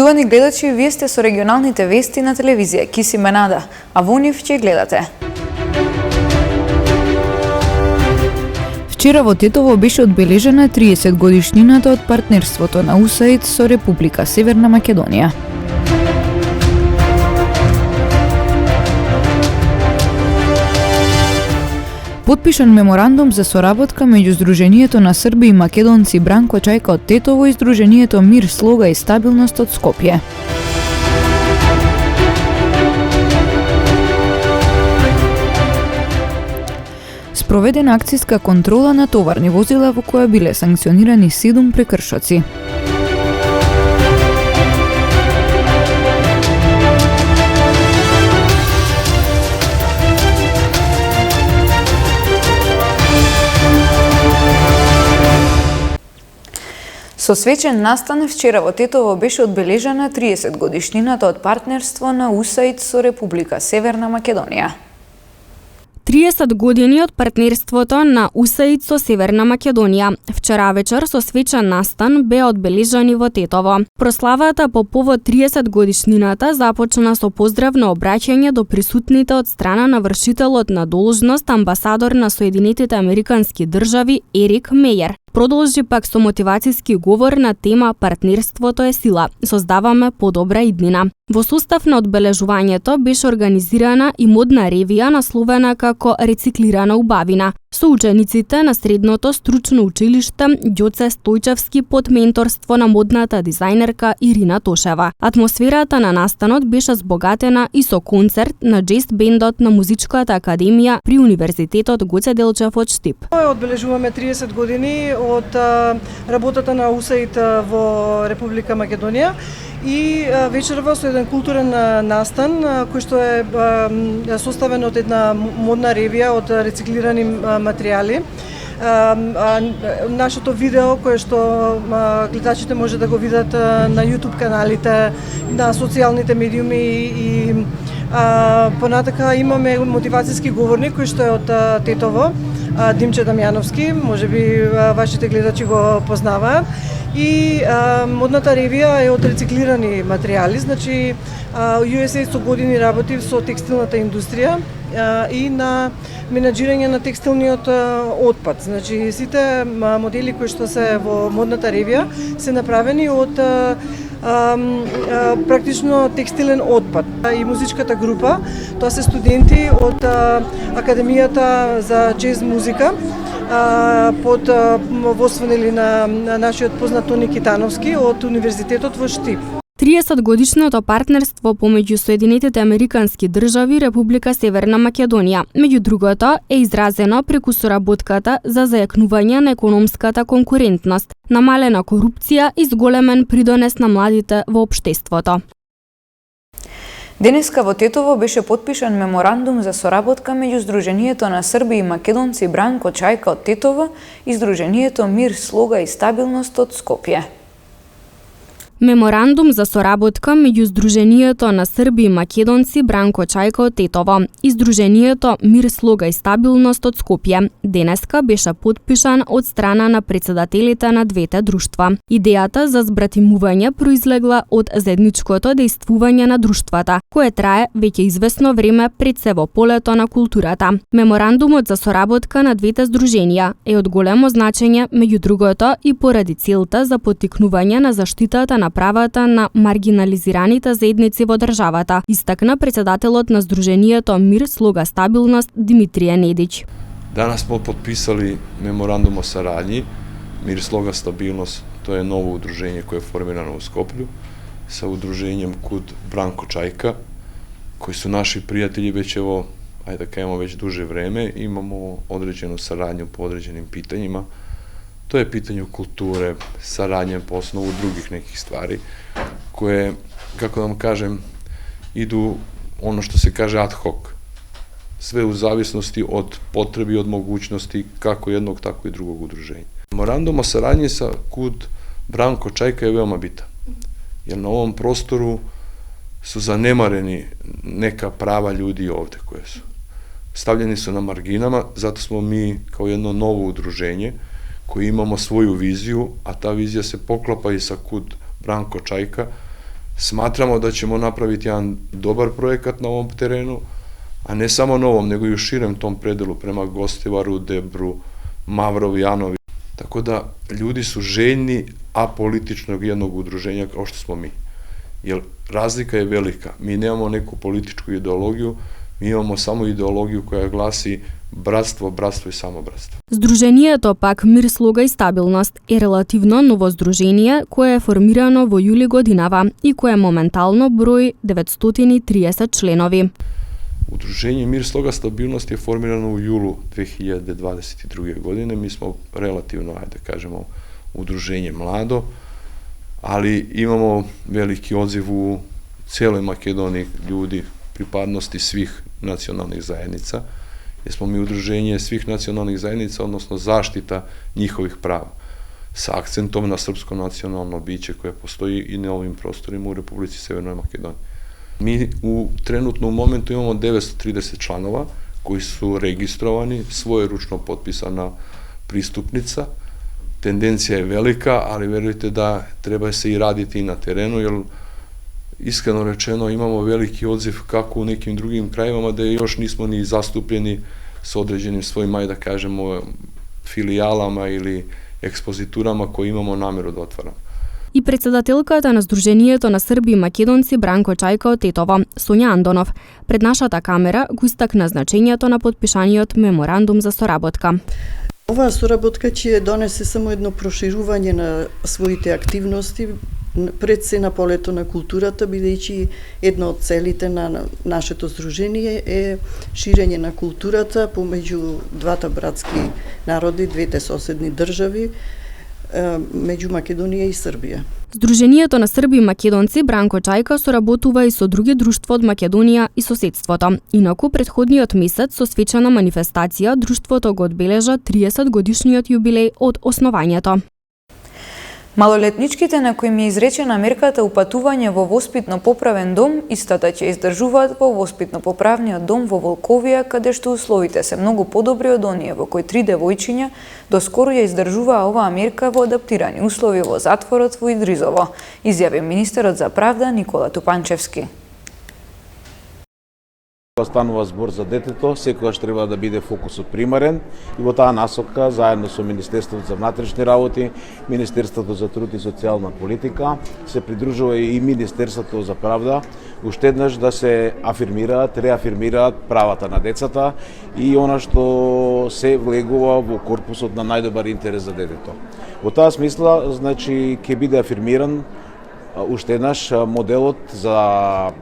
Поштувани гледачи, вие сте со регионалните вести на телевизија Киси Менада, а во нив ќе гледате. Вчера во Тетово беше одбележена 30 годишнината од партнерството на УСАИД со Република Северна Македонија. Потпишан меморандум за соработка меѓу Сдруженијето на срби и македонци Бранко Чајка од Тетово и Сдруженијето Мир, слога и стабилност од Скопје. Спроведена акцијска контрола на товарни возила во која биле санкционирани 7 прекршоци. Со свечен настан вчера во Тетово беше одбележена 30 годишнината од партнерство на УСАИД со Република Северна Македонија. 30 години од партнерството на УСАИД со Северна Македонија. Вчера вечер со свечен настан беа одбележани во Тетово. Прославата по повод 30 годишнината започна со поздравно обраќање до присутните од страна на вршителот на должност амбасадор на Соединетите Американски држави Ерик Мејер. Продолжи пак со мотивацијски говор на тема Партнерството е сила. Создаваме подобра иднина. Во состав на одбележувањето беше организирана и модна ревија насловена како Рециклирана убавина со учениците на средното стручно училиште Ѓоце Стојчевски под менторство на модната дизајнерка Ирина Тошева. Атмосферата на настанот беше збогатена и со концерт на джез бендот на Музичката академија при Универзитетот Гоце Делчев од Штип. Одбележуваме 30 години од работата на УСАИД во Република Македонија и вечерва со еден културен настан кој што е составен од една модна ревија од рециклирани материјали. Нашето видео кое што гледачите може да го видат на YouTube каналите, на социјалните медиуми и понатака имаме мотивацијски говорник кој што е од Тетово, Димче Дамјановски, можеби вашите гледачи го познаваат. И модната ревија е од рециклирани материјали, значи USAID со години работи со текстилната индустрија и на менаџирање на текстилниот отпад. Значи сите модели кои што се во модната ревија се направени од практично текстилен отпад. И музичката група, тоа се студенти од Академијата за джез музика, под водство на нашиот познат Тони Китановски од Универзитетот во Штип. 30 годишното партнерство помеѓу Соединетите Американски држави и Република Северна Македонија, меѓу другото, е изразено преку соработката за зајакнување на економската конкурентност, намалена корупција и зголемен придонес на младите во општеството. Денеска во Тетово беше потпишан меморандум за соработка меѓу Сдруженијето на срби и македонци Бранко Чајка од Тетово и Сдруженијето Мир, слога и стабилност од Скопје. Меморандум за соработка меѓу Сдруженијето на срби и македонци Бранко Чајка од Тетово и Сдруженијето Мир, слога и стабилност од Скопје денеска беше потпишан од страна на претседателите на двете друштва. Идејата за збратимување произлегла од заедничкото дејствување на друштвата, кое трае веќе извесно време пред се во полето на културата. Меморандумот за соработка на двете здруженија е од големо значење, меѓу другото и поради целта за поттикнување на заштитата на правата на маргинализираните заедници во државата, истакна претседателот на Сдруженијето Мир, слога стабилност Димитрije Недич. Данас смо подписали меморандум о сарадњи Мир, слога стабилност. Тоа е ново удружење кое е формирано во Скопје со удружењем КУД Бранко Чајка, кои су наши пријатели веќе во, ајде да кажемо, веќе дуже време. Имамо одреđenu сарадњу по одреđenim питањима. Тоа е питање културе, сарање по основу других неких ствари, koje, како да вам кажем, иду оно што се каже ad hoc. Све у зависности од потреби, од могуćности, како едног, тако и другог удружења. Меморандум о сарањи са КУД Бранко Чајка е веома битан, jer на овом простору су занемарени нека права људи овде кои су. Ставljeni su na marginama, zato smo mi kao jedno novo udruženje koji imamo svoju viziju, a ta vizija se poklapa i sa KUD Branko Čajka Smatramo da ćemo napraviti jedan dobar projekat na ovom terenu, a ne samo na ovom, nego i u širem tom predelu prema Gostivaru, Debru, Mavrov, Janovi. Tako da ljudi su željni apolitičnog jednog udruženja kao što smo mi. Jer razlika je velika. Mi nemamo neku političku ideologiju, mi imamo samo ideologiju koja glasi bratstvo, bratstvo i samo bratstvo. Здруженијето пак Мир, слога и стабилност е релативно ново здружение кое е формирано во јули годинава и кое моментално брои 930 членови. Udruženje Mir, sloga, stabilnost je formirano u julu 2022. godine. Mi smo relativno, ajde kažemo, udruženje mlado, ali imamo veliki odziv u cijeloj Makedoniji ljudi pripadnosti svih nacionalnih zajednica, jer smo mi udruženje svih nacionalnih zajednica, odnosno zaštita njihovih prava, sa akcentom na srpsko nacionalno biće koje postoji i na ovim prostorima u Republici Severnoj Makedoniji. Mi trenutno u momentu imamo 930 članova koji su registrovani, svojeručno potpisana pristupnica. Tendencija je velika, ali verujte da treba se i raditi i na terenu, jer iskreno rečeno imamo veliki odziv kako u nekim drugim krajevama da još nismo ni zastupljeni s određenim svojim, ajde da kažemo, filijalama ili ekspoziturama koje imamo nameru da otvaramo. И председателката на Сдруженијето на Срби и Македонци Бранко Чајка од Тетово, Сонја Андонов, пред нашата камера го истакна значењето на подпишаниот меморандум за соработка. Оваа соработка ќе донесе само едно проширување на своите активности пред се на полето на културата, бидејќи една од целите на нашето здружение е ширење на културата помеѓу двата братски народи, двете соседни држави, меѓу Македонија и Србија. Сдруженијето на Срби и Македонци Бранко Чајка соработува и со други друштва од Македонија и соседството. Инаку, предходниот месец со свечана манифестација друштвото го одбележа 30 годишниот јубилеј од основањето. Малолетничките на кои им е изречена мерката упатување во воспитно-поправен дом, истата ќе издржуваат во воспитно-поправниот дом во Волковија, каде што условите се многу подобри од оние во кои 3 девојчиња доскоро ја издржуваа оваа мерка во адаптирани услови во затворот во Идризово, изјави министерот за правда Никола Тупанчевски. Станува збор за детето, секогаш треба да биде фокусот примарен и во таа насока, заедно со Министерството за внатрешни работи, Министерството за труд и социјална политика, се придружува и Министерството за правда, уште еднаш да се афирмираат, реафирмираат правата на децата и она што се влегува во корпусот на најдобар интерес за детето. Во таа смисла, значи, ќе биде афирмиран уште еднаш моделот за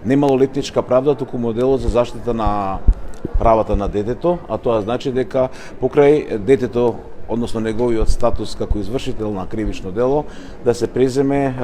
не малолетничка правда, туку моделот за заштита на правата на детето, а тоа значи дека покрај детето, односно неговиот статус како извршител на кривично дело, да се преземе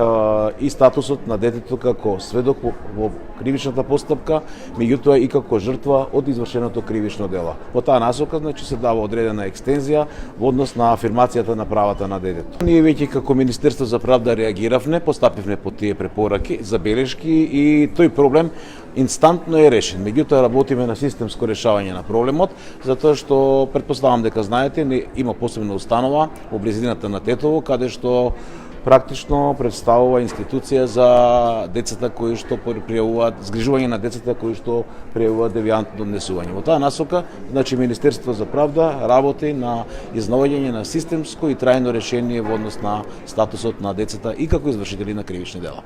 и статусот на детето како сведок во кривичната постапка, меѓутоа и како жртва од извршеното кривично дело. Во таа насока, значи, се дава одредена екстензија во однос на афирмацијата на правата на детето. Ние веќе како Министерство за правда реагиравме, постапивме по тие препораки, забелешки и тој проблем инстантно е решен. Меѓутоа работиме на системско решавање на проблемот, затоа што претпоставам дека знаете, има посебна установа во близината на Тетово, каде што практично представува институција за децата кои што пријавуваат, згрижување на децата кои што пријавуваат девијантно однесување. Во таа насока, значи, Министерство за правда работи на изнаоѓање на системско и трајно решение во однос на статусот на децата и како извршители на кривични дела.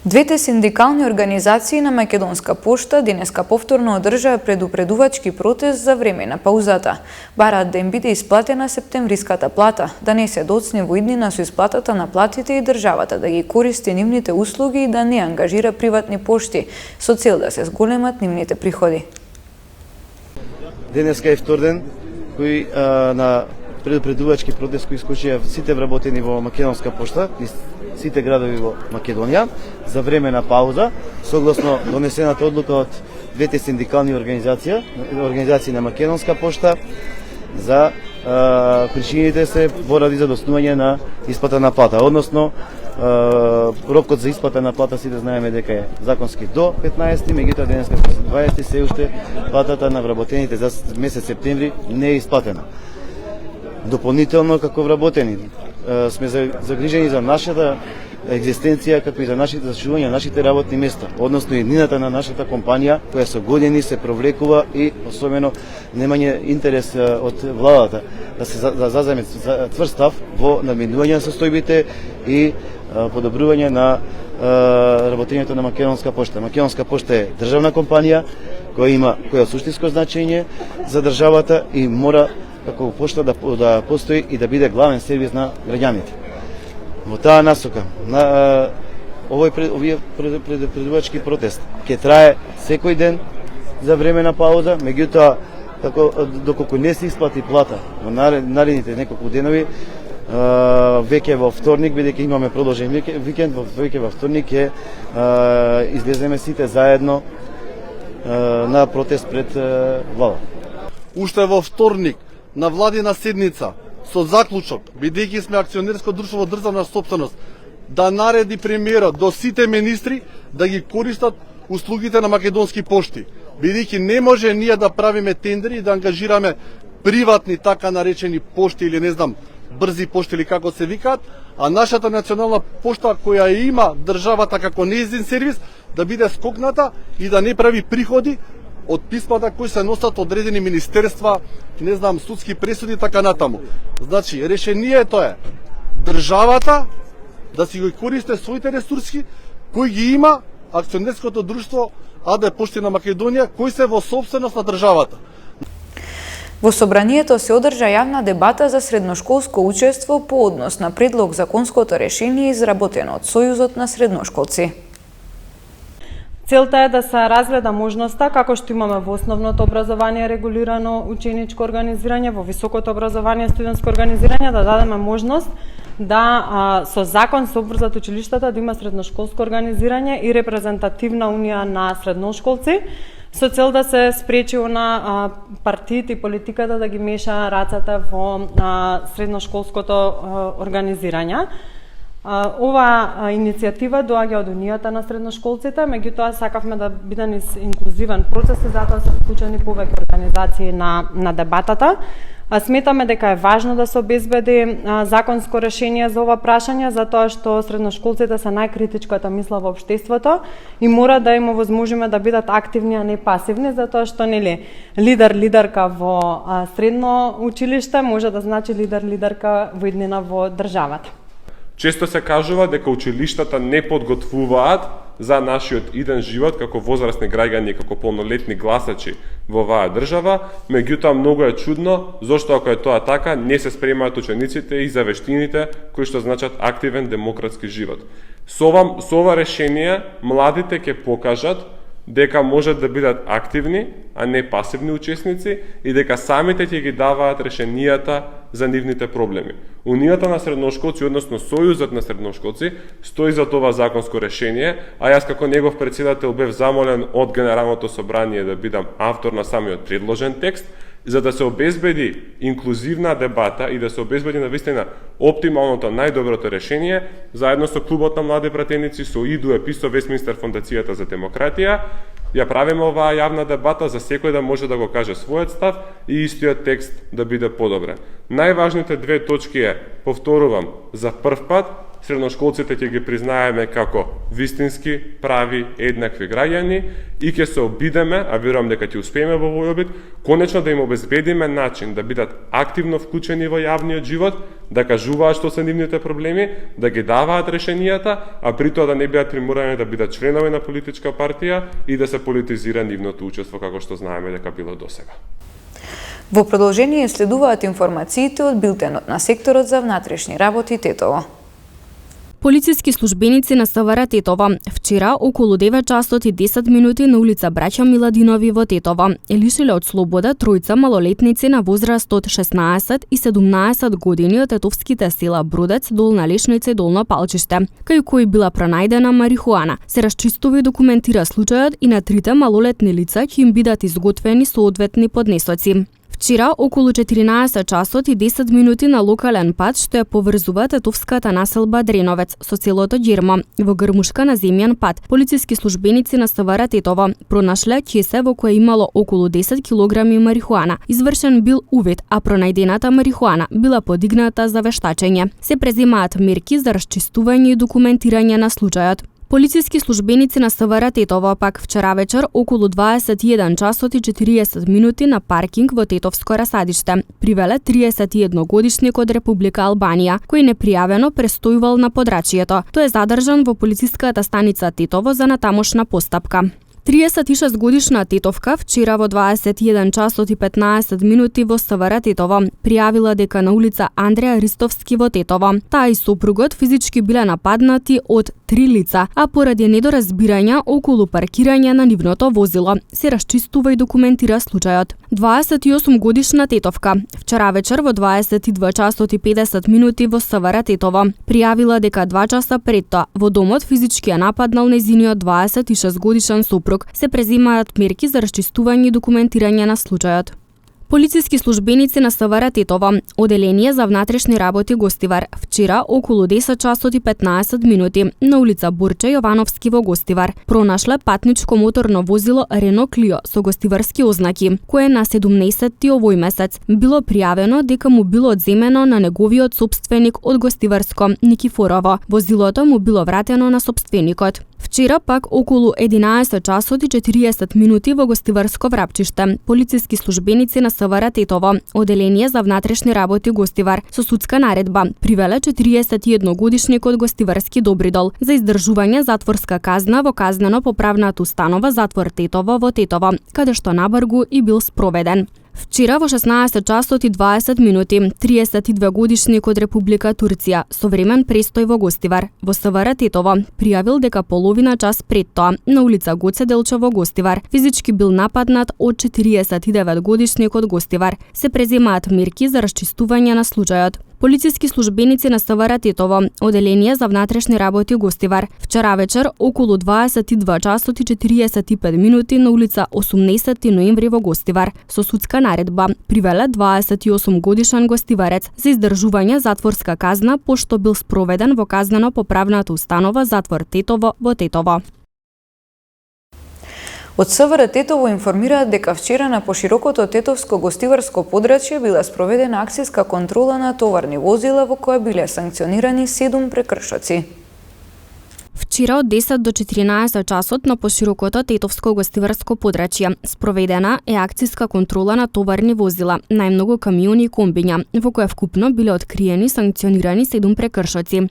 Двете синдикални организации на Македонска пошта денеска повторно одржаа предупредувачки протест за време на паузата. Бараат да им биде исплатена септемвриската плата, да не се доцне во иднина со исплатата на платите и државата да ги користи нивните услуги и да не ангажира приватни пошти, со цел да се зголемат нивните приходи. Денеска е втор ден кој на предупредувачки протест кој исклучија сите вработени во Македонска пошта, сите градови во Македонија, за време на пауза, согласно донесената одлука од двете синдикални организации на Македонска пошта, за причините се поради за доснување на исплата на плата, односно рокот за исплата на плата сите знаеме дека е законски до 15, меѓутоа денеска 20 се уште платата на вработените за месец септември не е исплатена. Дополнително, како вработени, сме загрижени за нашата екзистенција, како и за нашите зачувување на нашите работни места, односно еднината на нашата компанија, која со години се провлекува и особено немање интерес од владата да се заземе цврст став во надминување на состојбите и подобрување на работењето на Македонска пошта. Македонска пошта е државна компанија која суштинско значење за државата и мора како пошта да постои и да биде главен сервис на граѓаните. Во таа насока, овој предувачки протест ќе трае секој ден за време на пауза, меѓутоа доколку не се исплати плата во наредните неколку денови, веќе во вторник, бидејќи имаме продолжен викенд, веќе во вторник ќе излеземе сите заедно на протест пред влада. Уште во вторник на владина седница со заклучок, бидејќи сме акционерско друштво во државна сопственост, да нареди премиерот до сите министри да ги користат услугите на Македонски пошти, бидејќи не може ние да правиме тендери и да ангажираме приватни така наречени пошти или не знам брзи пошти или како се викаат, а нашата национална пошта која има државата како нејзин сервис да биде скокната и да не прави приходи од писмата кои се носат одредени министерства, не знам, судски пресуди така натаму. Значи, решението е државата да си го користи своите ресурси кои ги има акционерското друштво АД Пошти на Македонија, кои се во собственост на државата. Во собранието се одржа јавна дебата за средношколско учество по однос на предлог законското решение изработено од Сојузот на средношколци. Целта е да се разгледа можноста, како што имаме во основното образование регулирано ученичко организирање, во високото образование студентско организирање, да дадеме можност да со закон се обврзат училиштата да има средношколско организирање и репрезентативна унија на средношколци, со цел да се спречи на партиите и политиката да ги меша рацата во средношколското организирање. Ова иницијатива доаѓа од Унијата на средношколците, меѓутоа сакавме да биде инклузивен процес и затоа се вклучени повеќе организации на дебатата. Сметаме дека е важно да се обезбеди законско решение за ова прашање, затоа што средношколците се најкритичката мисла во општеството и мора да им овозможиме да бидат активни, а не пасивни, затоа што лидерка во средно училиште може да значи лидерка во иднина во државата. Често се кажува дека училиштата не подготвуваат за нашиот иден живот како возрастни граѓани, како полнолетни гласачи во оваа држава, меѓутоа многу е чудно зошто ако е тоа така не се спремаат учениците и за вештините кои што значат активен демократски живот. Со ова решение младите ќе покажат дека можат да бидат активни, а не пасивни учесници и дека самите ќе ги даваат решенијата за нивните проблеми. Унијата на средношколци, односно Сојузот на средношколци, стои за това законско решение, а јас како негов председател бев замолен од Генералното собрание да бидам автор на самиот предложен текст, за да се обезбеди инклузивна дебата и да се обезбеди навистина оптималното, најдоброто решение, заедно со Клубот на млади пратеници, со ИДУЕП и со Вестминстер Фондацијата за демократија, ја правиме оваа јавна дебата за секој да може да го каже својот став и истиот текст да биде подобрен. Најважните две точки е, повторувам, за прв пат средношколците ќе ги признаеме како вистински, прави, еднакви граѓани и ќе се обидеме, а верувам дека ќе успееме во овој обид, конечно да им обезбедиме начин да бидат активно вклучени во јавниот живот, да кажуваат што се нивните проблеми, да ги даваат решенијата, а при тоа да не бидат приморани да бидат членови на политичка партија и да се политизира нивното учество како што знаеме дека било досега. Во продолжение следуваат информациите од билтенот на секторот за внатрешни работи Тетово. Полициски службеници на СВР Тетово вчера околу 9 часот и 10 минути на улица Браќа Миладинови во Тетово лишиле од слобода тројца малолетници на возраст од 16 и 17 години од тетовските села Бродец, Долна Лешница и Долно Палчиште, кај кои била пронајдена марихуана. Се расчистува и документира случајот и на трите малолетни лица ќе им бидат изготвени соодветни поднесоци. Вчера, околу 14 часот и 10 минути на локален пат што ја поврзува тетовската населба Дреновец со селото Ѓермо во грмушка на земјан пат, полициски службеници на СВР Тетово пронашле кесе во која имало околу 10 килограми марихуана. Извршен бил увид, а пронајдената марихуана била подигната за вештачење. Се преземаат мерки за расчистување и документирање на случајот. Полициски службеници на СВР Тетово пак вчера вечер околу 21 часот и 40 минути на паркинг во Тетовско расадиште привеле 31 годишник од Република Албанија, кој непријавено престојувал на подрачјето. Тој е задржан во полициската станица Тетово за натамошна постапка. 36 годишна тетовка вчера во 21 часот и 15 минути во СВР Тетово пријавила дека на улица Андреја Ристовски во Тетово таа и сопругот физички биле нападнати од 3 лица, а поради недоразбирања околу паркирање на нивното возило се расчистува и документира случајот. 28 годишна тетовка вчера вечер во 22 часот и 50 минути во СВР Тетово пријавила дека 2 часа пред тоа во домот физички ја нападнал нејзиниот 26 годишен сопруг. Се преземаат мерки за расчистување и документирање на случајот. Полициски службеници на СВР Тетово, Оделение за внатрешни работи Гостивар, вчера околу 10 часот и 15 минути на улица Борче Јовановски во Гостивар пронашле патничко моторно возило Рено Клио со гостиварски ознаки, кое на 17-ти овој месец било пријавено дека му било одземено на неговиот сопственик од Гостиварско Никифорово. Возилото му било вратено на сопственикот. Вчера пак околу 11 часот и 40 минути во Гостиварско Врапчиште, полициски службеници на СВР Тетово, Оделение за внатрешни работи Гостивар, со судска наредба привеле 41 годишник од Гостиварски Добридол за издржување затворска казна во казнено-поправната установа Затвор Тетово во Тетово, каде што набргу и бил спроведен. Вчера во 16 часот и 20 минути 32 годишник од Република Турција со времен престој во Гостивар во СВР Тетово пријавил дека половина час пред тоа на улица Гоце Делчо во Гостивар физички бил нападнат од 49 годишник од Гостивар. Се преземаат мерки за расчистување на случајот. Полициски службеници на СВР Тетово, Оделение за внатрешни работи Гостивар, вчера вечер околу 22 часот и 45 минути на улица 18 ноември во Гостивар со судска наредба привеле 28 годишен гостиварец за издржување затворска казна пошто бил спроведен во казнено-поправната установа Затвор Тетово во Тетово. Од СВР Тетово информираат дека вчера на поширокото тетовско гостиварско подрачје била спроведена акцијска контрола на товарни возила во која биле санкционирани 7 прекршоци. Вчера од 10 до 14 часот на поширокото тетовско гостиварско подрачје спроведена е акцијска контрола на товарни возила, најмногу камиони и комбиња, во која вкупно биле откриени санкционирани 7 прекршоци,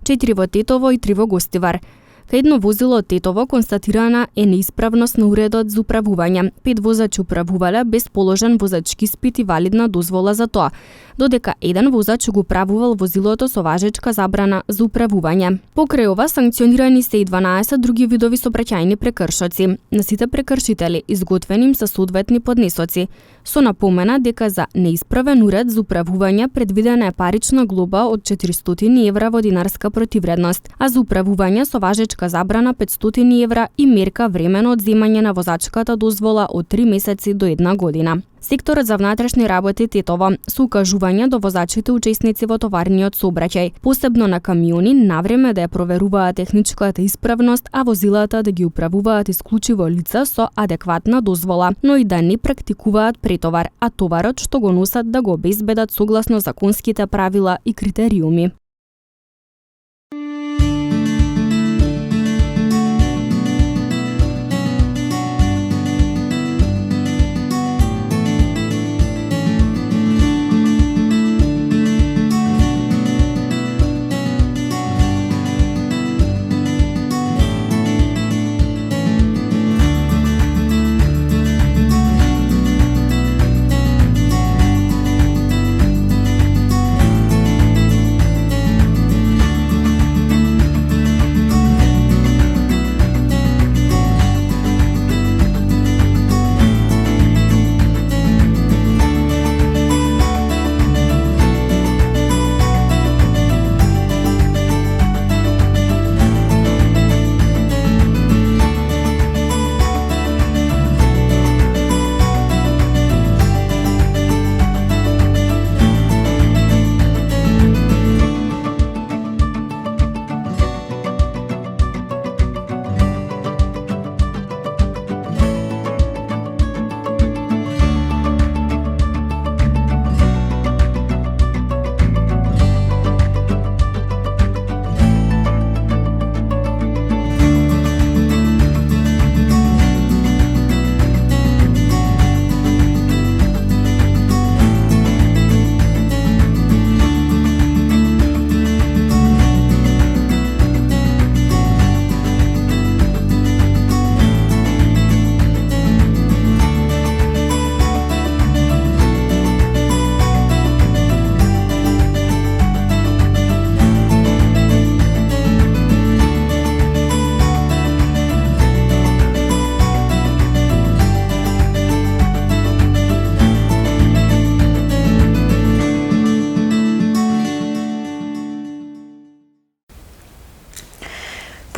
4 во Тетово и 3 во Гостивар. Кај едно возило од Тетово констатирана е неисправност на уредот за управување. 5 возачи управувале без положен возачки испит и валидна дозвола за тоа, додека еден возач го управувал возилото со важечка забрана за управување. Покрај ова санкционирани се и 12 други видови сообраќајни прекршоци. На сите прекршители изготвени им се соодветни поднесоци, со напомена дека за неисправен уред за управување предвидена е парична глоба од 400 евра во динарска противредност, а за управување со важечка забрана 500 евра и мерка времено одземање на возачката дозвола од 3 месеци до 1 година. Секторот за внатрешни работи Тетово со укажување до возачите учесници во товарниот сообраќај, посебно на камиони, навреме да ја проверуваат техничката исправност, а возилата да ги управуваат исклучиво лица со адекватна дозвола, но и да не практикуваат претовар, а товарот што го носат да го обезбедат согласно законските правила и критериуми.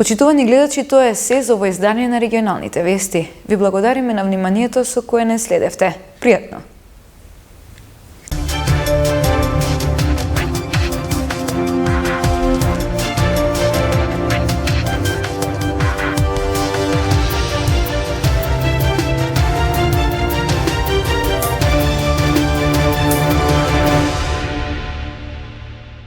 Почитувани гледачи, тоа е се за ово издание на регионалните вести. Ви благодариме на вниманието со кое не следевте. Пријатно!